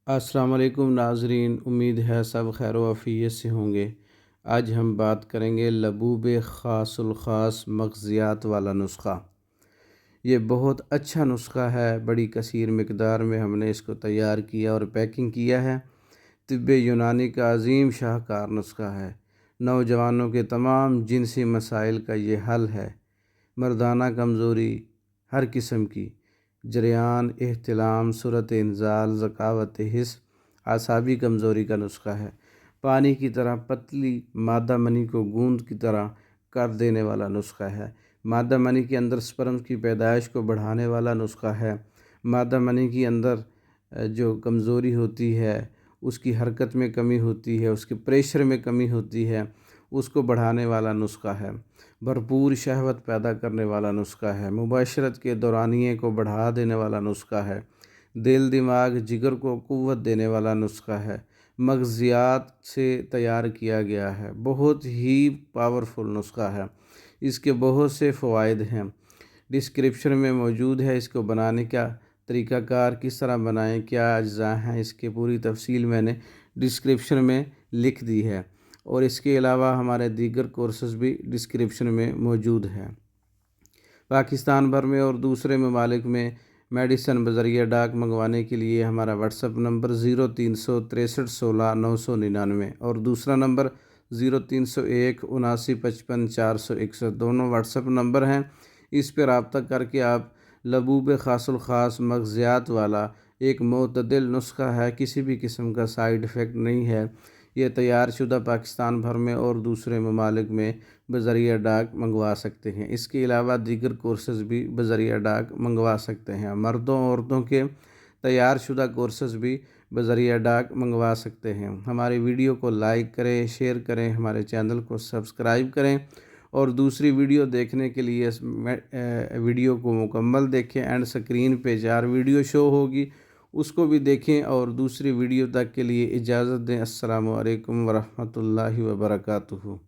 السلام علیکم ناظرین، امید ہے سب خیر و عافیت سے ہوں گے۔ آج ہم بات کریں گے لبوب خاص الخاص مغزیات والا نسخہ۔ یہ بہت اچھا نسخہ ہے، بڑی کثیر مقدار میں ہم نے اس کو تیار کیا اور پیکنگ کیا ہے۔ طب یونانی کا عظیم شاہکار نسخہ ہے۔ نوجوانوں کے تمام جنسی مسائل کا یہ حل ہے۔ مردانہ کمزوری ہر قسم کی، جریان، احتلام، صورت انزال، ذکاوت حس، اعصابی کمزوری کا نسخہ ہے۔ پانی کی طرح پتلی مادہ منی کو گوند کی طرح کر دینے والا نسخہ ہے۔ مادہ منی کے اندر سپرم کی پیدائش کو بڑھانے والا نسخہ ہے۔ مادہ منی کے اندر جو کمزوری ہوتی ہے، اس کی حرکت میں کمی ہوتی ہے، اس کے پریشر میں کمی ہوتی ہے، اس کو بڑھانے والا نسخہ ہے۔ بھرپور شہوت پیدا کرنے والا نسخہ ہے۔ مباشرت کے دورانیے کو بڑھا دینے والا نسخہ ہے۔ دل، دماغ، جگر کو قوت دینے والا نسخہ ہے۔ مغزیات سے تیار کیا گیا ہے۔ بہت ہی پاورفل نسخہ ہے۔ اس کے بہت سے فوائد ہیں۔ ڈسکرپشن میں موجود ہے اس کو بنانے کا طریقہ کار، کس طرح بنائیں، کیا اجزاء ہیں، اس کی پوری تفصیل میں نے ڈسکرپشن میں لکھ دی ہے، اور اس کے علاوہ ہمارے دیگر کورسز بھی ڈسکرپشن میں موجود ہیں۔ پاکستان بھر میں اور دوسرے ممالک میں میڈیسن بذریعہ ڈاک منگوانے کے لیے ہمارا واٹس اپ نمبر 036316 اور دوسرا نمبر 0301 7955 461 دونوں واٹس اپ نمبر ہیں۔ اس پہ رابطہ کر کے آپ لبوب خاص الخاص مغزیات والا ایک معتدل نسخہ ہے، کسی بھی قسم کا سائیڈ ایفیکٹ نہیں ہے۔ یہ تیار شدہ پاکستان بھر میں اور دوسرے ممالک میں بذریعہ ڈاک منگوا سکتے ہیں۔ اس کے علاوہ دیگر کورسز بھی بذریعہ ڈاک منگوا سکتے ہیں۔ مردوں عورتوں کے تیار شدہ کورسز بھی بذریعہ ڈاک منگوا سکتے ہیں۔ ہماری ویڈیو کو لائک کریں، شیئر کریں، ہمارے چینل کو سبسکرائب کریں، اور دوسری ویڈیو دیکھنے کے لیے اس ویڈیو کو مکمل دیکھیں۔ اینڈ سکرین پہ 4 ویڈیو شو ہوگی، اس کو بھی دیکھیں، اور دوسری ویڈیو تک کے لیے اجازت دیں۔ السلام علیکم ورحمۃ اللہ وبرکاتہ۔